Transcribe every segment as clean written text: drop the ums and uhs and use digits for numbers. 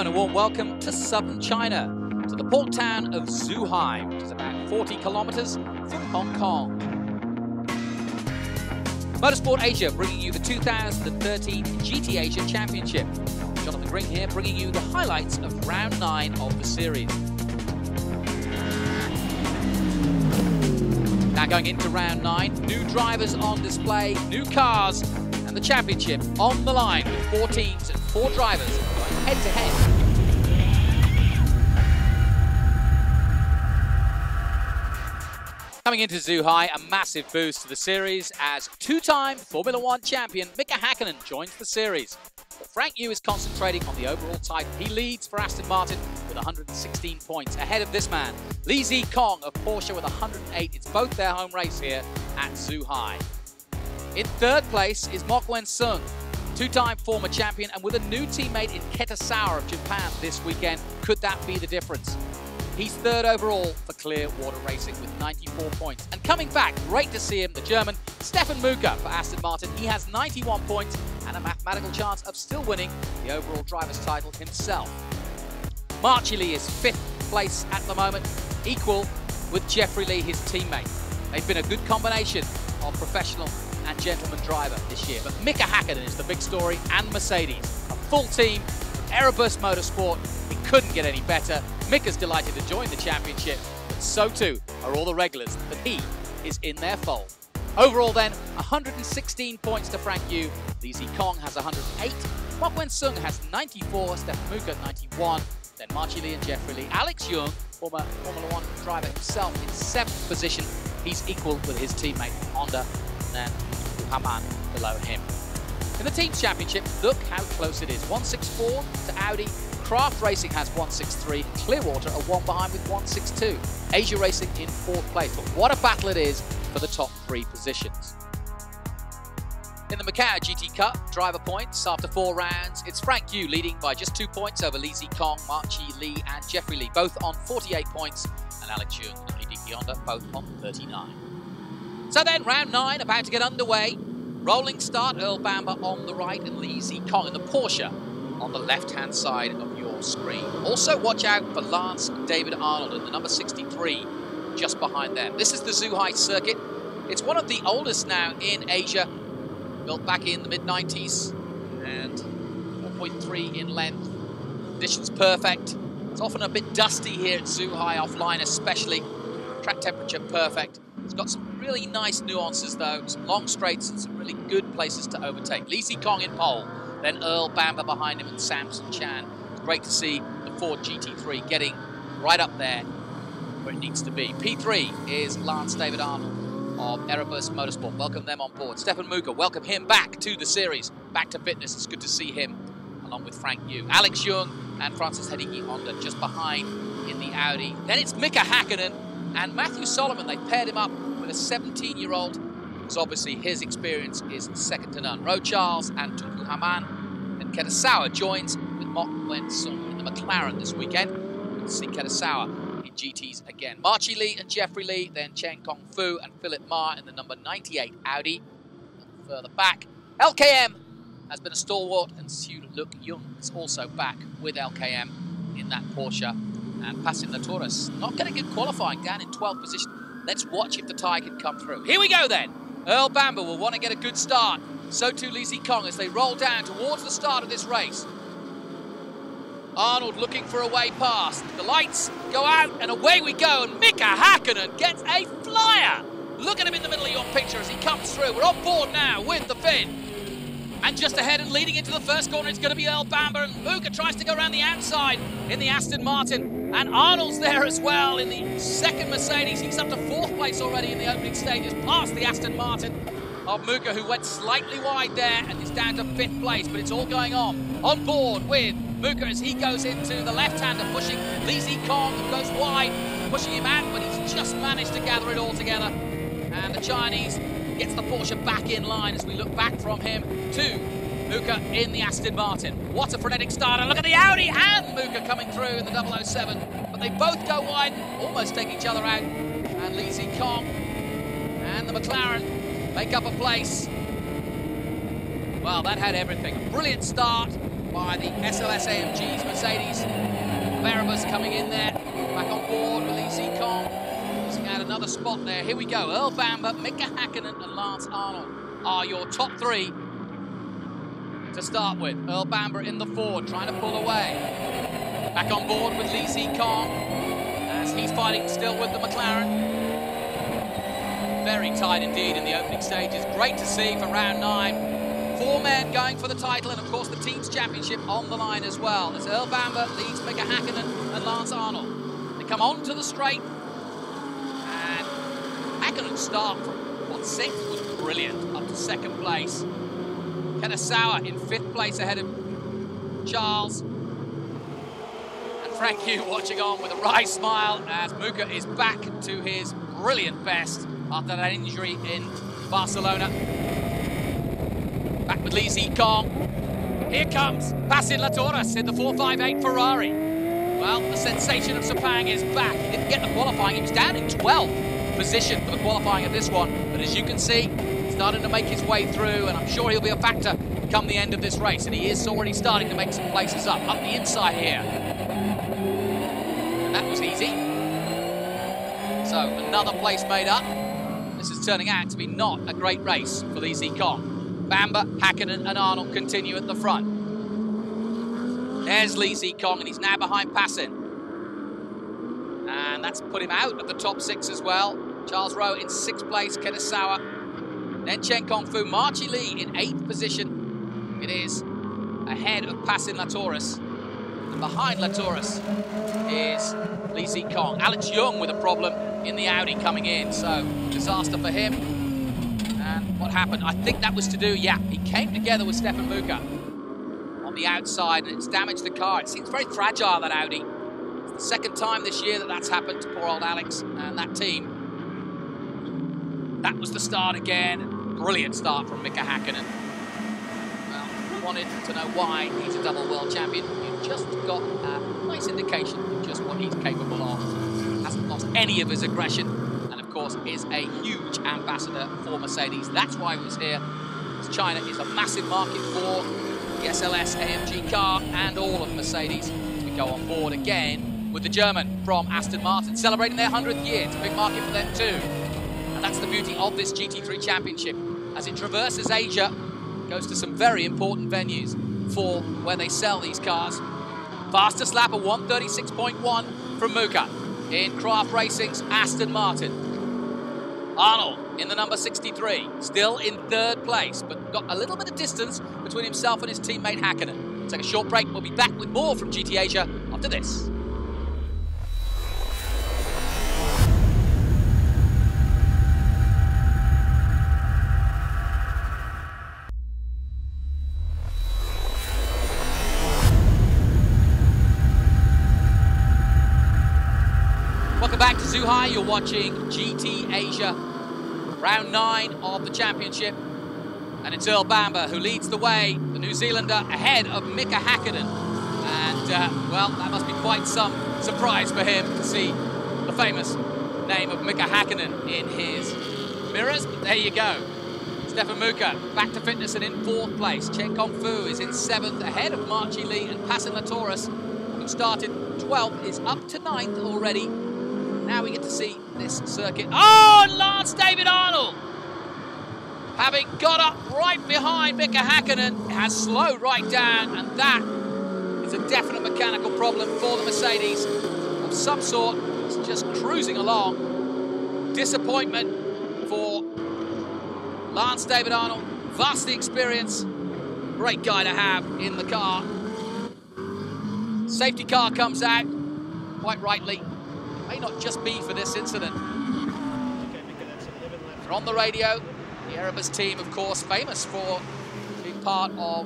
and a warm welcome to southern China, to the port town of Zhuhai, which is about 40 kilometers from Hong Kong. Motorsport Asia bringing you the 2013 GT Asia Championship. Jonathan Green here bringing you the highlights of round 9 of the series. Now going into round 9, new drivers on display, new cars, and the championship on the line with 4 teams and 4 drivers going head-to-head. Coming into Zhuhai, a massive boost to the series as 2-time Formula 1 champion Mika Hakkinen joins the series. But Frank Yu is concentrating on the overall title. He leads for Aston Martin with 116 points, ahead of this man, Li Zikong of Porsche with 108. It's both their home race here at Zhuhai. In third place is Mok Wen-sung, 2-time former champion, and with a new teammate in Kitasawa of Japan this weekend. Could that be the difference? He's third overall for Clearwater Racing with 94 points. And coming back, great to see him, the German, Stefan Mika for Aston Martin. He has 91 points and a mathematical chance of still winning the overall driver's title himself. Marchi Lee is 5th place at the moment, equal with Jeffrey Lee, his teammate. They've been a good combination of professional and gentleman driver this year. But Mika Hakkinen is the big story, and Mercedes. A full team from Erebus Motorsport. It couldn't get any better. Mika's delighted to join the championship, but so too are all the regulars that he is in their fold. Overall then, 116 points to Frank Yu. Li Zikong has 108. Mok Wen-sung has 94. Stefan Mika 91. Then Marchi Lee and Jeffrey Lee. Alex Young, former Formula 1 driver himself, in 7th position. He's equal with his teammate Honda, and then Haman below him. In the Teams Championship, look how close it is. 164 to Audi. Craft Racing has 163. Clearwater are 1 behind with 162. Asia Racing in 4th place. But what a battle it is for the top 3 positions. In the Macau GT Cup, driver points after 4 rounds. It's Frank Yu leading by just 2 points over Li Zikong, Marchi Lee and Jeffrey Lee, both on 48 points. And Alex Young and Hideki Honda both on 39. So then, round 9 about to get underway. Rolling start, Earl Bamber on the right and Li Zikong in the Porsche on the left-hand side of your screen. Also watch out for Lance David Arnold in the number 63 just behind them. This is the Zhuhai circuit. It's one of the oldest now in Asia, built back in the mid-90s and 4.3 in length. Conditions perfect. It's often a bit dusty here at Zhuhai offline especially. Track temperature perfect. It's got some really nice nuances though, some long straights and some really good places to overtake. Li Zikong in pole, then Earl Bamber behind him and Samson Chan. It's great to see the Ford GT3 getting right up there where it needs to be. P3 is Lance David Arnold of Erebus Motorsport. Welcome them on board. Stefan Mika, welcome him back to the series, back to fitness. It's good to see him along with Frank Yu. Alex Young and Francis Hideki Honda just behind in the Audi. Then it's Mika Hakkinen and Matthew Solomon. They paired him up with a 17-year-old, because obviously his experience is second to none. Ro Charles and Tunku Haman. And Kitasawa joins with Mok Wen-sung in the McLaren this weekend. Good to see Kitasawa in GTs again. Marchi Lee and Jeffrey Lee, then Chen Kong Fu and Philip Ma in the number 98 Audi. And further back, LKM has been a stalwart, and Siu Luk Jung is also back with LKM in that Porsche. And passing the Taurus, not getting good qualifying, down in 12th position. Let's watch if the tie can come through. Here we go then. Earl Bamber will want to get a good start. So too Li Zikong as they roll down towards the start of this race. Arnold looking for a way past. The lights go out and away we go. And Mika Hakkinen gets a flyer. Look at him in the middle of your picture as he comes through. We're on board now with the Finn. And just ahead and leading into the first corner, it's going to be Earl Bamber. And Mika tries to go around the outside in the Aston Martin. And Arnold's there as well in the second Mercedes. He's up to 4th place already in the opening stages, past the Aston Martin of Mika, who went slightly wide there and is down to 5th place. But it's all going on board with Mika as he goes into the left-hander, pushing Li Zikong, who goes wide, pushing him out, but he's just managed to gather it all together. And the Chinese gets the Porsche back in line as we look back from him to Mika in the Aston Martin. What a frenetic start, and look at the Audi and Mika coming through in the 007. But they both go wide, almost take each other out. And Li Zikong and the McLaren make up a place. Well, that had everything. A brilliant start, by the SLS AMG's Mercedes. Erebus coming in there, back on board with Lee Zikong, losing out another spot there. Here we go, Earl Bamber, Mika Hakkinen and Lance Arnold are your top three to start with. Earl Bamber in the Ford, trying to pull away. Back on board with Lee Zikong, as he's fighting still with the McLaren. Very tight indeed in the opening stages. Great to see for round 9. 4 men going for the title, and of course the team's championship on the line as well. As Earl Bamber leads Mika Hakkinen and Lance Arnold. They come on to the straight, and Hakkinen's start from what 6th was brilliant, up to 2nd place. Kenasawa in 5th place ahead of Charles. And Frank Yu watching on with a wry smile as Mika is back to his brilliant best after that injury in Barcelona. Back with Lee Zikong. Here comes Passin Latoras in the 458 Ferrari. Well, the sensation of Sepang is back. He didn't get the qualifying. He was down in 12th position for the qualifying of this one. But as you can see, he's starting to make his way through, and I'm sure he'll be a factor come the end of this race. And he is already starting to make some places up the inside here. And that was easy. So another place made up. This is turning out to be not a great race for Lee Zikong. Bamber, Hakkinen and Arnold continue at the front. There's Lee Zikong, and he's now behind Passin. And that's put him out of the top 6 as well. Charles Rowe in 6th place, Kenasawa. Then Chen Kongfu, Marchi Lee in 8th position. It is ahead of Passin Latoras. And behind Latoras is Lee Zikong. Alex Young with a problem in the Audi coming in, so disaster for him. And what happened, I think that was to do, yeah, he came together with Stefan Muka on the outside, and it's damaged the car. It seems very fragile, that Audi. It's the 2nd time this year that that's happened to poor old Alex and that team. That was the start again. Brilliant start from Mika Hakkinen. Well, wanted to know why he's a double world champion. You've just got a nice indication of just what he's capable of. Hasn't lost any of his aggression, and of course is a huge ambassador for Mercedes. That's why he was here, because China is a massive market for the SLS AMG car and all of Mercedes. As we go on board again with the German from Aston Martin, celebrating their 100th year. It's a big market for them too. And that's the beauty of this GT3 Championship. As it traverses Asia, goes to some very important venues for where they sell these cars. Fastest lap of 1:36.1 from Muka in Craft Racing's Aston Martin. Arnold in the number 63, still in 3rd place, but got a little bit of distance between himself and his teammate Hakkinen. We'll take a short break. We'll be back with more from GT Asia after this. Welcome back to Zhuhai. You're watching GT Asia, round 9 of the championship. And it's Earl Bamber who leads the way, the New Zealander, ahead of Mika Hakkinen. And, well, that must be quite some surprise for him to see the famous name of Mika Hakkinen in his mirrors. But there you go. Stefan Muka back to fitness and in 4th place. Chen Kongfu is in 7th, ahead of Marchi Lee and Passin Latoras, who started 12th, is up to 9th already. Now we get to see this circuit. Oh, and Lance David Arnold, having got up right behind Mika Hakkinen, has slowed right down, and that is a definite mechanical problem for the Mercedes of some sort. It's just cruising along. Disappointment for Lance David Arnold. Vastly experience. Great guy to have in the car. Safety car comes out, quite rightly. May not just be for this incident. They're on the radio. The Erebus team, of course, famous for being part of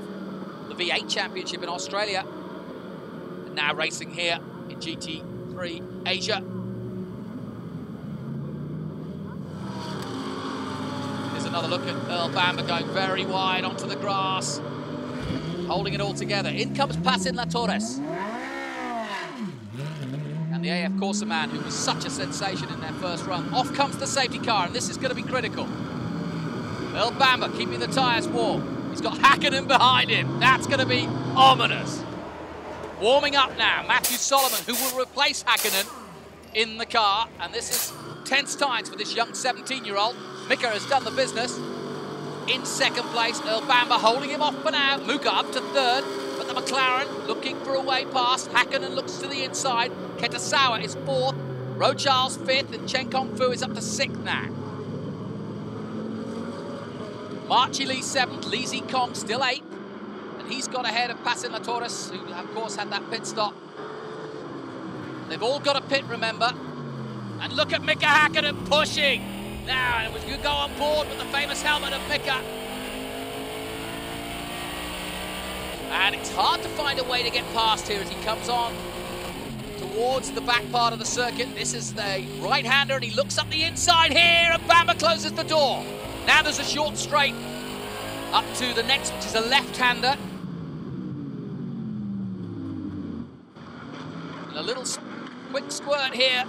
the V8 Championship in Australia. And now racing here in GT3 Asia. Here's another look at Earl Bamber going very wide onto the grass, holding it all together. In comes Passin Latoras. The AF Corsa man, who was such a sensation in their first run. Off comes the safety car, and this is going to be critical. Earl Bamber keeping the tyres warm. He's got Hakkinen behind him. That's going to be Ominous. Warming up now, Matthew Solomon, who will replace Hakkinen in the car. And this is tense times for this young 17-year-old. Mika has done the business. In second place, Earl Bamber holding him off for now. Mika up to third, but the McLaren looking for a way past. Hakkinen looks to the inside. Ketasawa is fourth. Rocharles fifth, and Chen Kongfu is up to sixth now. Marchi Lee seventh, Lee Zi Kong still eighth. And he's got ahead of Pasin Latoris, who of course had that pit stop. They've all got a pit, remember. And look at Mika Hakkinen pushing. Now, and we could go on board with the famous helmet of Mika. And it's hard to find a way to get past here as he comes on towards the back part of the circuit. This is the right-hander, and he looks up the inside here, and Bamber closes the door. Now there's a short straight up to the next, which is a left-hander. And a little quick squirt here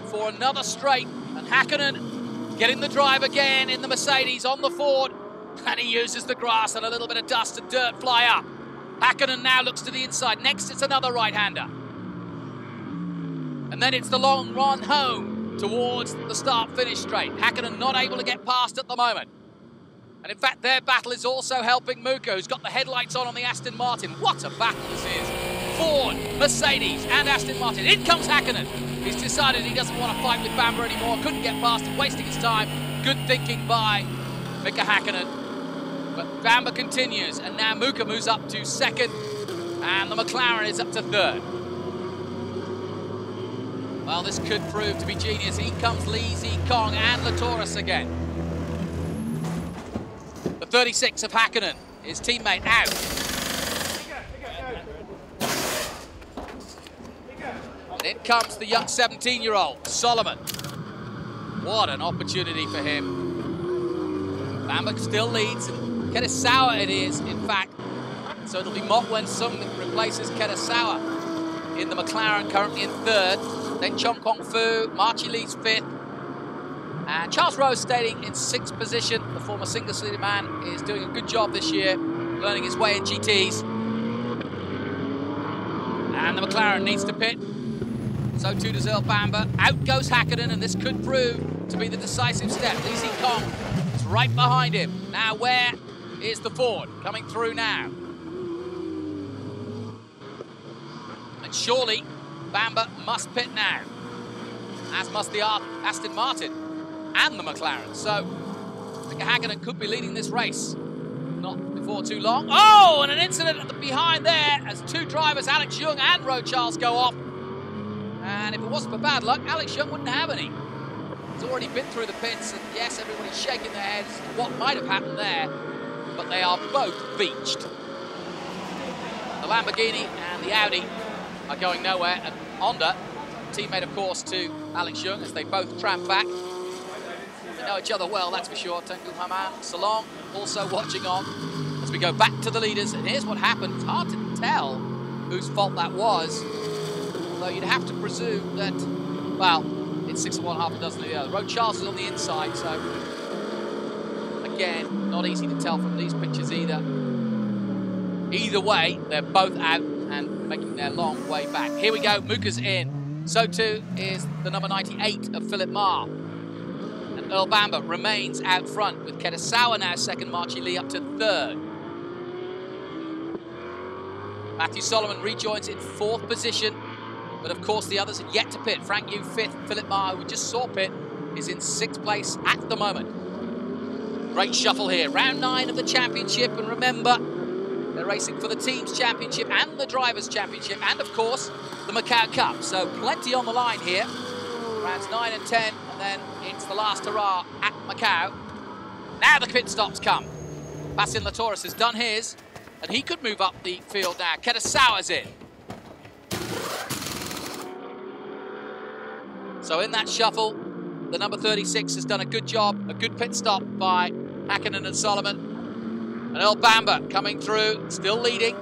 for another straight, and Hakkinen getting the drive again in the Mercedes on the Ford, and he uses the grass and a little bit of dust and dirt fly up. Hakkinen now looks to the inside. Next, it's another right-hander. And then it's the long run home towards the start-finish straight. Hakkinen not able to get past at the moment. And in fact, their battle is also helping Mika, who's got the headlights on the Aston Martin. What a battle this is. Ford, Mercedes, and Aston Martin. In comes Hakkinen. He's decided he doesn't want to fight with Bamber anymore. Couldn't get past him, wasting his time. Good thinking by Mika Hakkinen. But Bamber continues, and now Mika moves up to second, and the McLaren is up to third. Well, this could prove to be genius. In comes Lee Zi Kong and Latoris again. The 36 of Hakkinen, his teammate out. And in comes the young 17-year-old, Solomon. What an opportunity for him. Bamber still leads, and Ketasawa it is, in fact. So it'll be Mok Wen Sung that replaces Ketasawa in the McLaren, currently in third. Then Chen Kongfu, Marchi Lee's fifth. And Charles Rose staying in sixth position. The former single-seater man is doing a good job this year, learning his way in GTs. And the McLaren needs to pit. So too does Earl Bamber. Out goes Hakkinen, and this could prove to be the decisive step. Lee Zi Kong is right behind him. Now where is the Ford? Coming through now. And surely Bamber must pit now, as must the Aston Martin and the McLaren. So Mika Hakkinen could be leading this race. Not before too long. Oh, and an incident at the behind there as two drivers, Alex Young and Rocharles, go off. And if it wasn't for bad luck, Alex Young wouldn't have any. He's already been through the pits, and yes, everybody's shaking their heads at what might have happened there, but they are both beached. The Lamborghini and the Audi are going nowhere, and Honda, teammate of course to Alex Young, as they both tramp back. They know each other well, that's for sure. Tengku Haman, Salong also watching on as we go back to the leaders. And here's what happened. It's hard to tell whose fault that was, although you'd have to presume that, well, it's 6 of one, half a dozen of the other. Rocharles is on the inside, so again, not easy to tell from these pictures either. Either way, they're both out and making their long way back. Here we go, Mika's in. So too is the number 98 of Philip Marr. And Earl Bamber remains out front, with Ketasawa now second, Marchi Lee up to third. Matthew Solomon rejoins in fourth position, but of course the others are yet to pit. Frank Yu fifth, Philip Marr, who we just saw pit, is in sixth place at the moment. Great shuffle here, round 9 of the championship, and remember, they're racing for the Teams Championship and the Drivers' Championship, and of course, the Macau Cup. So plenty on the line here. Rounds 9 and 10, and then it's the last hurrah at Macau. Now the pit stops come. Pasin Latoris has done his, and he could move up the field now. Ketasawa's in. So in that shuffle, the number 36 has done a good job, a good pit stop by Hakkinen and Solomon. And Earl Bamber coming through, still leading.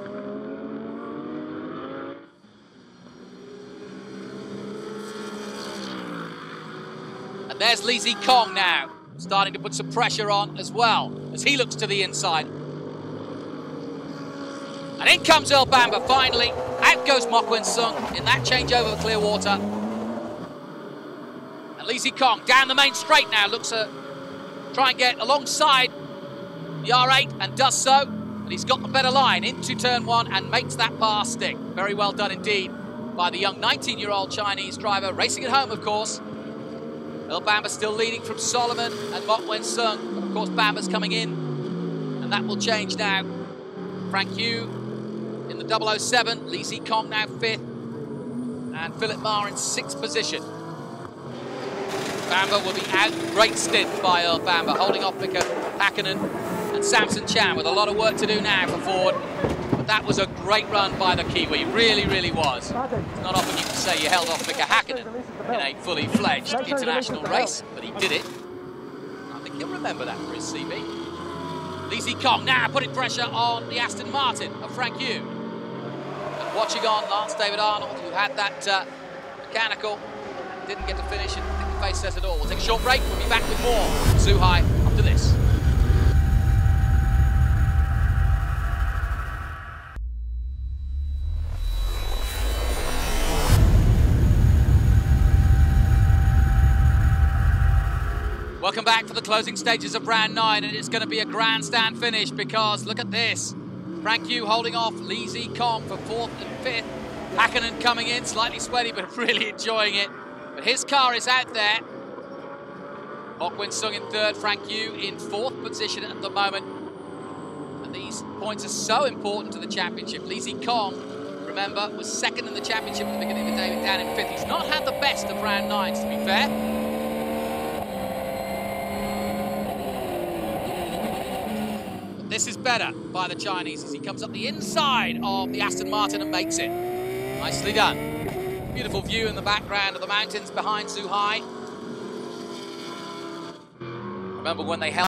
And there's Lee Zi Kong now, starting to put some pressure on as well, as he looks to the inside. And in comes Earl Bamber finally. Out goes Mokwin Sung in that changeover of Clearwater. And Lee Zikong down the main straight now, looks to try and get alongside the R8 and does so. But he's got the better line into turn one and makes that pass stick. Very well done indeed by the young 19-year-old Chinese driver, racing at home, of course. Earl Bamber still leading from Solomon and Mokwin Sung. But of course, Bamber's coming in, and that will change now. Frank Yu in the 007, Lee Zikong now 5th, and Philip Ma in 6th position. Bamber will be out. Great stint by Earl Bamber, holding off Mika Hakkinen and Samson Chan with a lot of work to do now for Ford. But that was a great run by the Kiwi, really, really was. It's not often you can say you held off Mika Hakkinen in a fully fledged international race, but he did it. I think he'll remember that for his CV. Lee Zikong now putting pressure on the Aston Martin of Frank Yu. And watching on Lance David Arnold, who had that mechanical, didn't get to finish and didn't face set at all. We'll take a short break, we'll be back with more Zhuhai after this. Welcome back for the closing stages of round 9, and it's going to be a grandstand finish because look at this. Frank Yu holding off Lee Zikong for 4th and 5th. Hakkinen coming in, slightly sweaty, but really enjoying it. But his car is out there. Mokwin Sung in 3rd, Frank Yu in 4th position at the moment. And these points are so important to the championship. Lee Zikong, remember, was 2nd in the championship at the beginning of the day, down in 5th. He's not had the best of round 9s, to be fair. This is better by the Chinese as he comes up the inside of the Aston Martin and makes it. Nicely done. Beautiful view in the background of the mountains behind Zhuhai. Remember when they held